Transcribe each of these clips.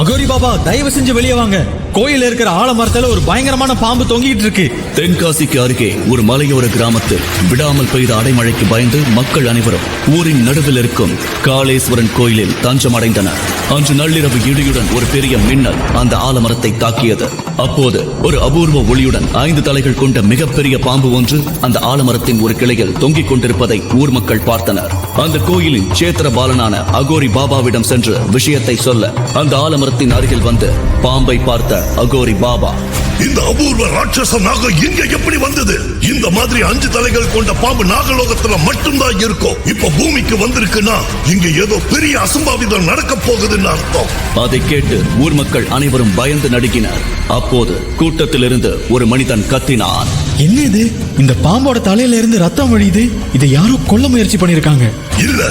அகோரி பாபா, தயவு செஞ்சு வெளியே வாங்க. கோயில இருக்கிற ஆலமரத்துல ஒரு பயங்கரமான பாம்பு தொங்கிட்டு இருக்கு. தென்காசிக்கு அருகே ஒரு மலையோர கிராமத்தில் விடாமல் பெய்த அடைமழைக்கு பயந்து மக்கள் அனைவரும் ஊரின் நடுவில் இருக்கும் காளேஸ்வரன் கோயிலில் தஞ்சம் அடைந்தனர். அன்று நள்ளிரவு இடியுடன் ஒரு பெரிய மின்னல் அந்த ஆலமரத்தை தாக்கியது. அப்போது ஒரு அபூர்வ ஒளியுடன் 5 தலைகள் கொண்ட மிகப்பெரிய பாம்பு ஒன்று அந்த ஆலமரத்தின் ஒரு கிளையில் தொங்கிக் கொண்டிருப்பதை ஊர் மக்கள் பார்த்தனர். அந்த கோயிலின் சேத்திர பாலனான அகோரி பாபாவிடம் சென்று விஷயத்தை சொல்ல அந்த ஆலமரத்தின் அருகில் வந்து பாம்பை பார்த்த அகோரி பாபா, இந்த அபூர்வ ராட்சச நாகம் இங்க எப்படி வந்தது? இந்த மாதிரி 5 தலைகள் கொண்ட பாம்பு நாகலோகத்துல மட்டும்தான் இருக்கும். இப்ப பூமிக்கு வந்திருக்குன்னா இங்க ஏதோ பெரிய அசம்பாவிதம் நடக்க போகுதுன்னு அர்த்தம். அதை கேட்டு ஊர் மக்கள் அனைவரும் பயந்து நடுங்கினர். அப்போது கூட்டத்திலிருந்து ஒரு மனிதன் கத்தினான், என்ன இது? இந்த பாம்போட தலையில இருந்து ரத்தம் வழியுது. இதை யாரோ கொல்ல முயற்சி பண்ணிருக்காங்க. இல்ல,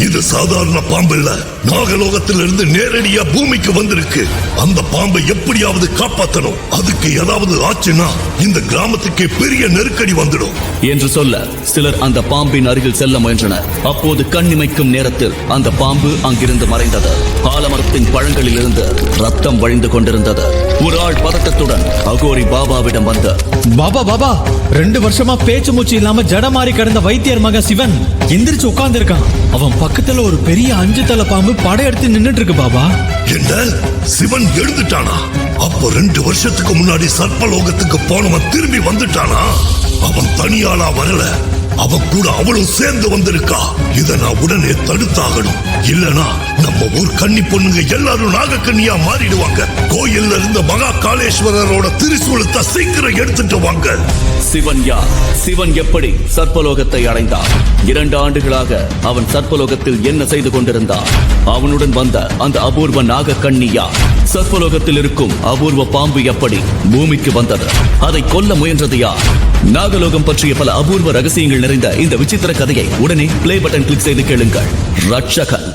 இது சாதாரண பாம்பு இல்ல. நாகலோகத்திலிருந்து நேரடியா பூமிக்கு வந்திருக்கு. அந்த பாம்பை எப்படியாவது காப்பாற்றணும். அதுக்கு ஏதாவது ஆச்சுன்னா இந்த கிராமத்துக்கு பெரிய நெருக்கடி வந்துடும் என்று சொல்ல சிலர் அந்த பாம்பின் அருகில் செல்ல முயன்றனர். அப்போது கண்ணிமைக்கும் நேரத்தில் அந்த பாம்பு அங்கிருந்து மறைந்தது. ஆலமரத்தின் பழங்களில் இருந்து ரத்தம் வழிந்து கொண்டிருந்தது. ஒரு ஆள் பதட்டத்துடன் அகோரி பாபாவிடம் வந்து, பாபா பாபா, 2 வருஷமா பேச்சு மூச்சு இல்லாம ஜடமாறி கிடந்த வைத்தியர் மகன் சிவன் எந்திரிச்சு உட்கார்ந்து இருக்கான். அவன் பக்கத்துல ஒரு பெரிய 5 தலை பாம்பு படையெடுத்து நின்னுட்டு இருக்கு பாபா. என்ன, சிவன் எழுந்துட்டானா? அப்போ 2 வருஷத்துக்கு முன்னாடி சர்ப்பலோகத்துக்கு போனவன் திரும்பி வந்துட்டானா? அவன் தனியாளா வரல, அவன் கூட அவளும் சேர்ந்து வந்திருக்கா. இத நான் உடனே தடுத்தாகணும். இல்லனா நம்ம ஊர் கன்னி பொண்ணுங்க எல்லாரும் நாகக்கன்னியா மாறிடுவாங்க. கோயில்ல இருந்த மகா காளேஸ்வரரோட திரிசூலத்தை சீக்கிரம் எடுத்துட்டு வாங்க. சிவன் யார்? சிவன் எப்படி சர்ப்பலோகத்தை அடைந்தார்? 2 ஆண்டுகளாக அவன் சர்ப்பலோகத்தில் என்ன செய்து கொண்டிருந்தான்? அவனுடன் வந்த அந்த அபூர்வ நாகக்கன்னி யார்? சர்ப்பலோகத்தில் இருக்கும் அபூர்வ பாம்பு எப்படி பூமிக்கு வந்தது? அதை கொல்ல முயன்றது யார்? நாகலோகம் பற்றிய பல அபூர்வ ரகசியங்கள் நிறைந்த இந்த விசித்திர கதையை உடனே பிளே பட்டன் கிளிக் செய்து கேளுங்கள். ரட்சகன்.